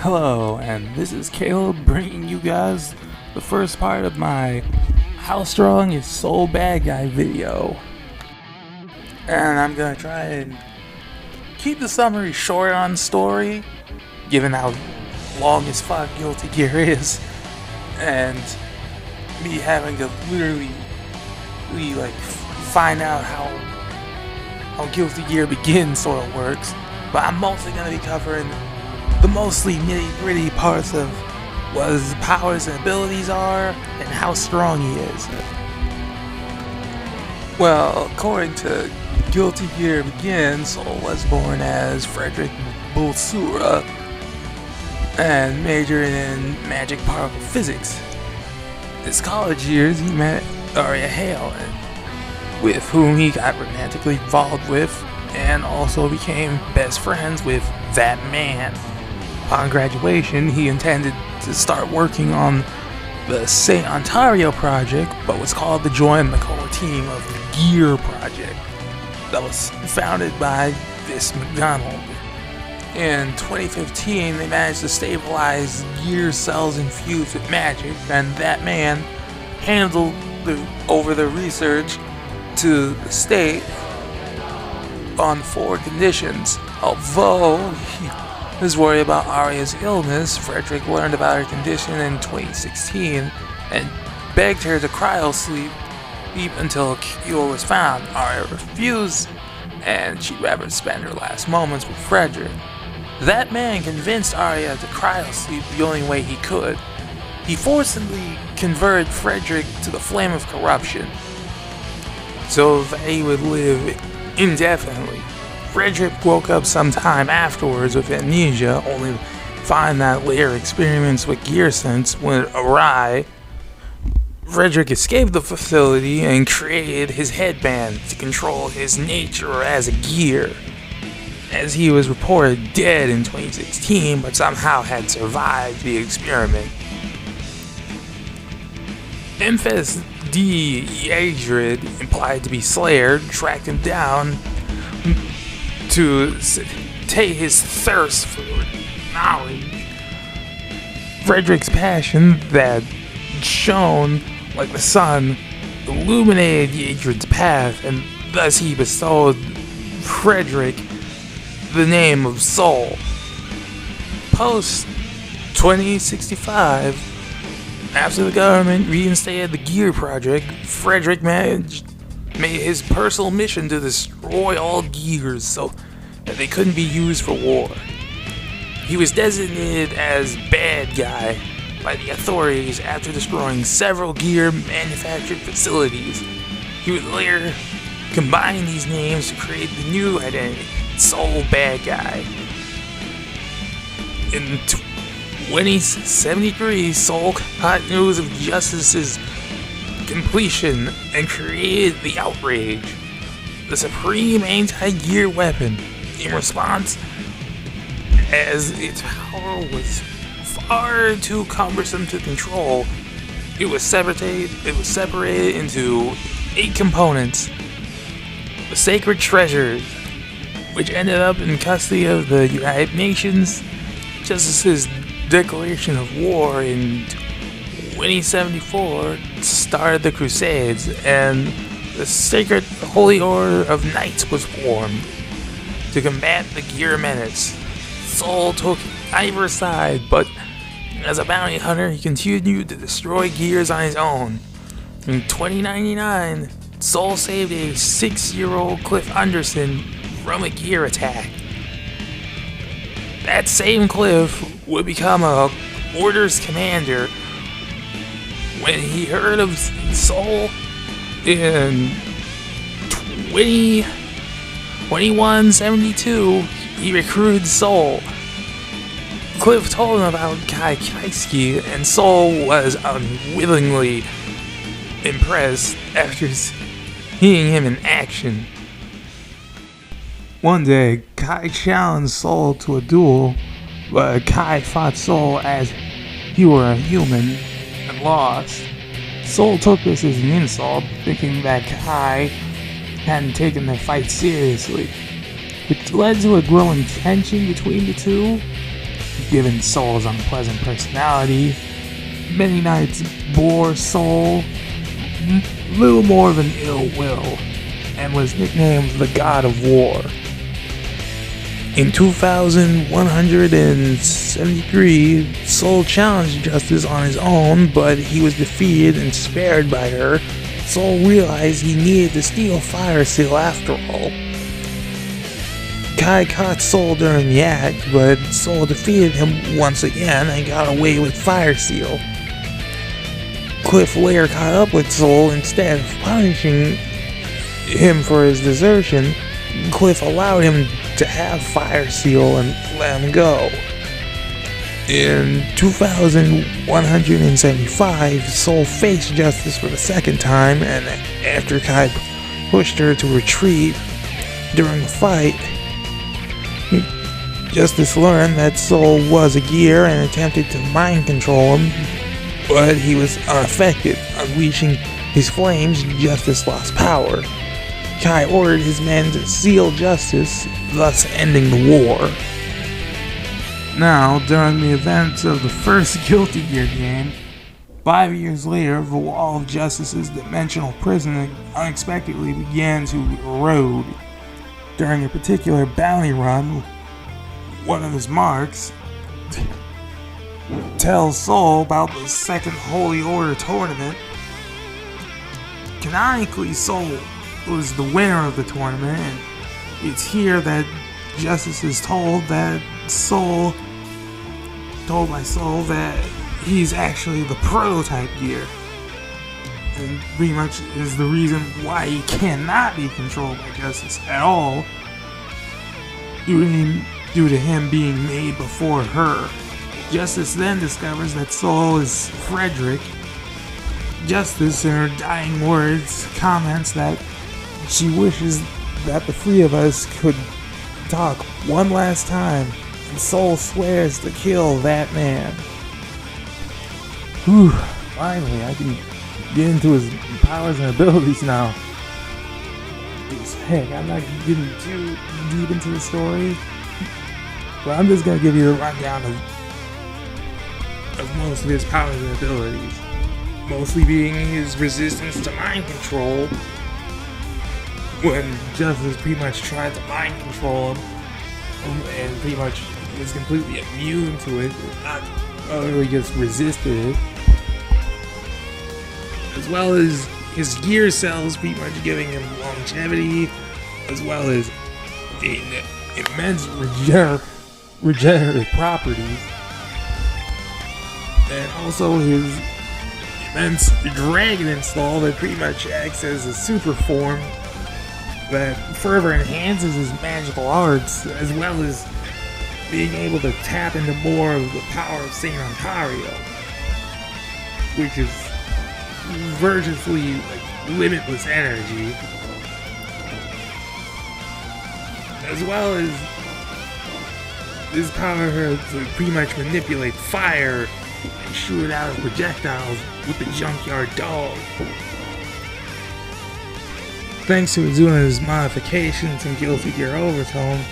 Hello, and this is Caleb bringing you guys the first part of my How Strong is Sol Badguy video. And I'm gonna try and keep the summary short on story, given how long as fuck Guilty Gear is, and me having to literally find out how Guilty Gear begins sort of works. But I'm mostly gonna be covering the mostly nitty-gritty parts of what his powers and abilities are and how strong he is. Well, according to Guilty Gear Begins, Sol was born as Frederick Bulsura and majored in magic particle physics. His college years, he met Arya Hale, with whom he got romantically involved with, and also became best friends with that man. Upon graduation, he intended to start working on the St. Ontario project, but was called to join the core team of the Gear project that was founded by this McDonald. In 2015, they managed to stabilize Gear cells infused with magic, and that man handled over the research to the state on 4 conditions. Although he was worried about Arya's illness, Frederick learned about her condition in 2016 and begged her to cryosleep until a cure was found. Arya refused, and she'd rather spend her last moments with Frederick. That man convinced Arya to cryosleep the only way he could. He forcibly converted Frederick to the flame of corruption so that he would live indefinitely. Frederick woke up sometime afterwards with amnesia, only to find that later experiments with gear sense went awry. Frederick escaped the facility and created his headband to control his nature as a gear, as he was reported dead in 2016 but somehow had survived the experiment. Memphis D. Yadrid, implied to be Slayer, tracked him down to take his thirst for knowledge. Frederick's passion that shone like the sun illuminated Yadrid's path, and thus he bestowed Frederick the name of Sol. Post 2065, after the government reinstated the Gear project, Frederick made his personal mission to destroy all gears so that they couldn't be used for war. He was designated as Bad Guy by the authorities after destroying several gear manufactured facilities. He would later combine these names to create the new identity, Sol Badguy. In 2073, Sol got news of Justice's completion and created the Outrage, the supreme anti-gear weapon. In response, as its power was far too cumbersome to control, it was separated into 8 components. The Sacred Treasures, which ended up in custody of the United Nations. Justice's declaration of war in 2074 started the Crusades, and the Sacred Holy Order of Knights was formed to combat the Gear menace. Sol took either side, but as a bounty hunter, he continued to destroy gears on his own. In 2099, Sol saved a 6-year-old Cliff Anderson from a gear attack. That same Cliff would become a Order's commander when he heard of Sol in 2172. He recruited Sol. Cliff told him about Kai Kaisky, and Sol was unwillingly impressed after seeing him in action. One day, Kai challenged Sol to a duel, but Kai fought Sol as he were a human and lost. Sol took this as an insult, thinking that Kai hadn't taken the fight seriously, which led to a growing tension between the two. Given Sol's unpleasant personality, many nights bore Sol little more than ill will, and was nicknamed the God of War. In 2173, Sol challenged Justice on his own, but he was defeated and spared by her. Sol realized he needed to steal Fire Seal after all. Kai caught Sol during the act, but Sol defeated him once again and got away with Fire Seal. Cliff later caught up with Sol. Instead of punishing him for his desertion, Cliff allowed him to have Fire Seal and let him go. In 2175, Sol faced Justice for the second time, and after Kai pushed her to retreat during the fight, Justice learned that Sol was a gear and attempted to mind control him, but he was unaffected. Unleashing his flames, Justice lost power. Kai ordered his men to seal Justice, thus ending the war. Now, during the events of the first Guilty Gear game, 5 years later, the wall of Justice's dimensional prison unexpectedly began to erode. During a particular bounty run, one of his marks tells Sol about the Second Holy Order tournament. Canonically, Sol was the winner of the tournament, and it's here that Justice is told by Sol that he's actually the prototype gear, and pretty much is the reason why he cannot be controlled by Justice at all, due to him being made before her. Justice then discovers that Sol is Frederick. Justice, in her dying words, comments that she wishes that the three of us could talk one last time, and Sol swears to kill that man. Whew, finally, I can get into his powers and abilities now. Heck, I'm not getting too deep into the story, but I'm just gonna give you a rundown of most of his powers and abilities. Mostly being his resistance to mind control, when Justice pretty much tried to mind control him, and pretty much was completely immune to it, not really just resisted it. As well as his gear cells pretty much giving him longevity, as well as immense regenerative properties, and also his immense dragon install that pretty much acts as a super form that further enhances his magical arts, as well as being able to tap into more of the power of Saint Ontario, which is virtually limitless energy, as well as this power to pretty much manipulate fire and shoot out projectiles with the Junkyard Dog. Thanks to doing his modifications in Guilty Gear Overtone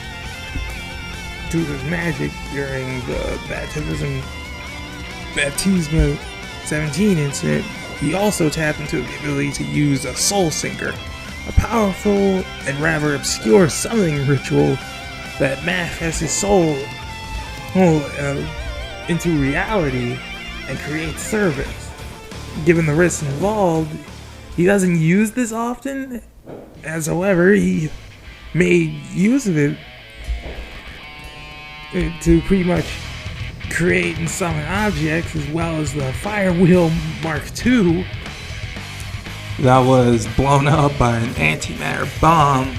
to his magic during the Baptisma 17 incident, he also tapped into the ability to use a Soul Sinker, a powerful and rather obscure summoning ritual that manifests his soul into reality and creates service. Given the risks involved, he doesn't use this often, as however, he made use of it to pretty much create and summon objects, as well as the Fire Wheel Mark II that was blown up by an antimatter bomb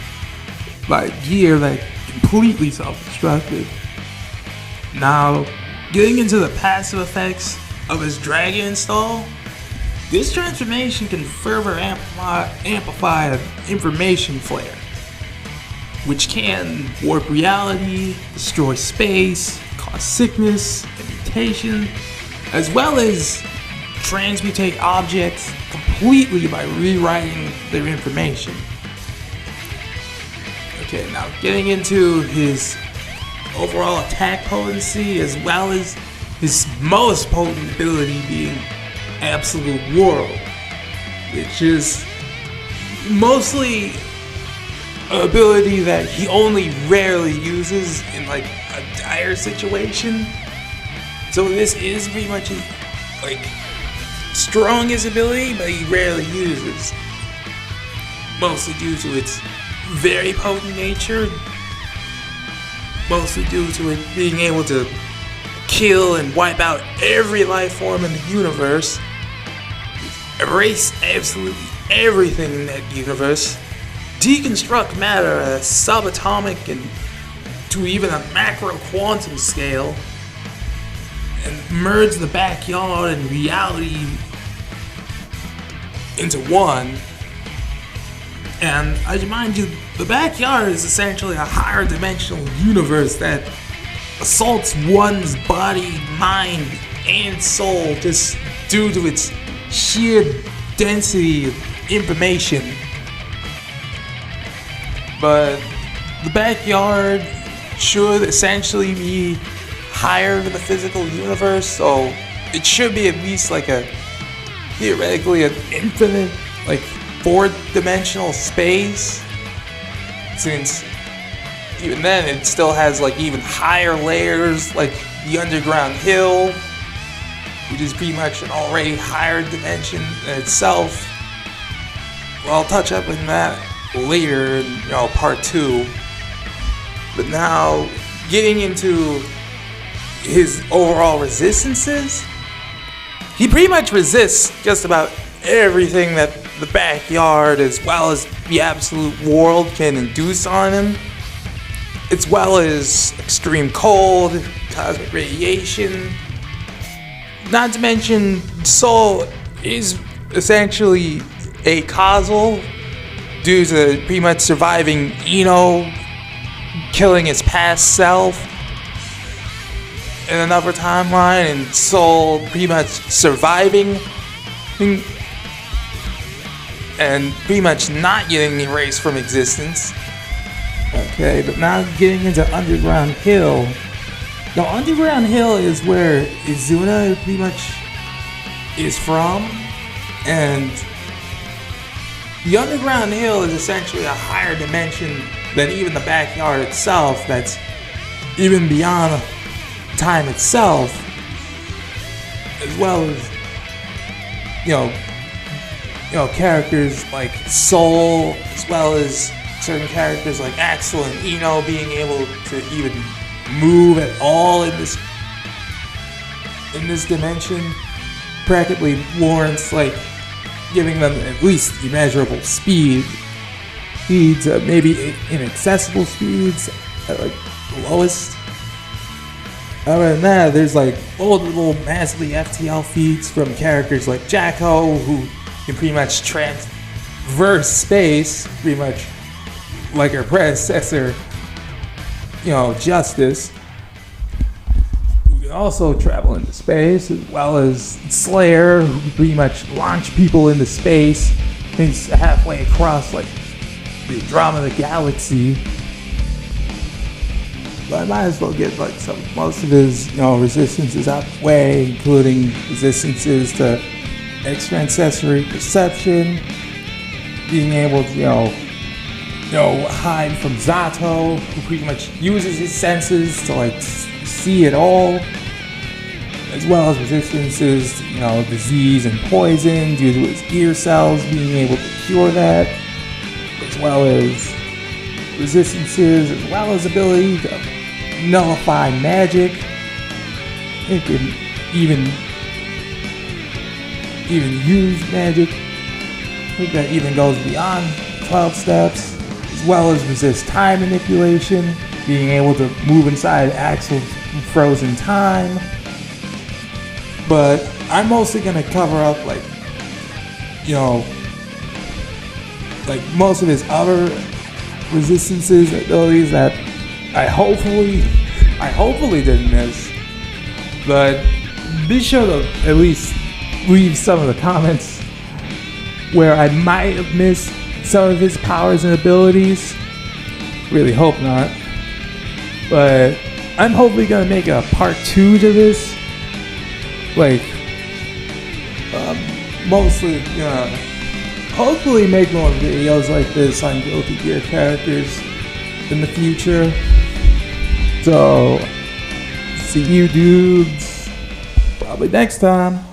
by a gear that completely self-destructed. Now, getting into the passive effects of his dragon install, this transformation can further amplify an information flare, which can warp reality, destroy space, cause sickness and mutation, as well as transmutate objects completely by rewriting their information. Okay, now getting into his overall attack potency, as well as his most potent ability being Absolute World, which is mostly an ability that he only rarely uses in like a dire situation. So this is pretty much his like strongest ability, but he rarely uses, mostly due to its very potent nature, mostly due to it being able to kill and wipe out every life form in the universe, erase absolutely everything in that universe, deconstruct matter at a subatomic and to even a macro quantum scale, and merge the backyard and reality into one. And I remind you, the backyard is essentially a higher dimensional universe that assaults one's body, mind, and soul just due to its sheer density of information. But the backyard should essentially be higher than the physical universe, so it should be at least like a theoretically an infinite, like fourth-dimensional space, since even then it still has like even higher layers, like the underground hill, which is pretty much an already higher dimension in itself. Well, I'll touch up on that later in part 2. But now, getting into his overall resistances, he pretty much resists just about everything that the backyard as well as the absolute world can induce on him, as well as extreme cold, cosmic radiation. Not to mention, Sol is essentially a causal due to pretty much surviving Eno killing his past self in another timeline, and Sol pretty much surviving and pretty much not getting erased from existence. Okay, but now getting into Underground Hill. Now, Underground Hill is where Izuna pretty much is from, and the Underground Hill is essentially a higher dimension than even the backyard itself, that's even beyond time itself, as well as characters like Sol, as well as certain characters like Axel and Eno being able to even move at all in this dimension practically warrants like giving them at least immeasurable speeds, maybe inaccessible speeds at like the lowest. Other than that, there's like little massively FTL feats from characters like Jacko, who can pretty much transverse space, pretty much like her predecessor, Justice, who can also travel into space, as well as Slayer, who can pretty much launch people into space, things halfway across like the Andromeda of the galaxy. But I might as well get like most of his resistances out of the way, including resistances to extrasensory perception, being able to hide from Zato, who pretty much uses his senses to like see it all, as well as resistances to disease and poison due to his ear cells being able to cure that, as well as resistances, as well as ability to nullify magic. It can even use magic. I think that even goes beyond 12 steps, as well as resist time manipulation, being able to move inside Axel's frozen time. But I'm mostly gonna cover up like most of his other resistances, abilities that I hopefully didn't miss. But be sure to at least leave some of the comments where I might have missed some of his powers and abilities. Really hope not. But I'm hopefully gonna make a part 2 to this. Like, mostly gonna hopefully make more videos like this on Guilty Gear characters in the future. So, see you dudes probably next time.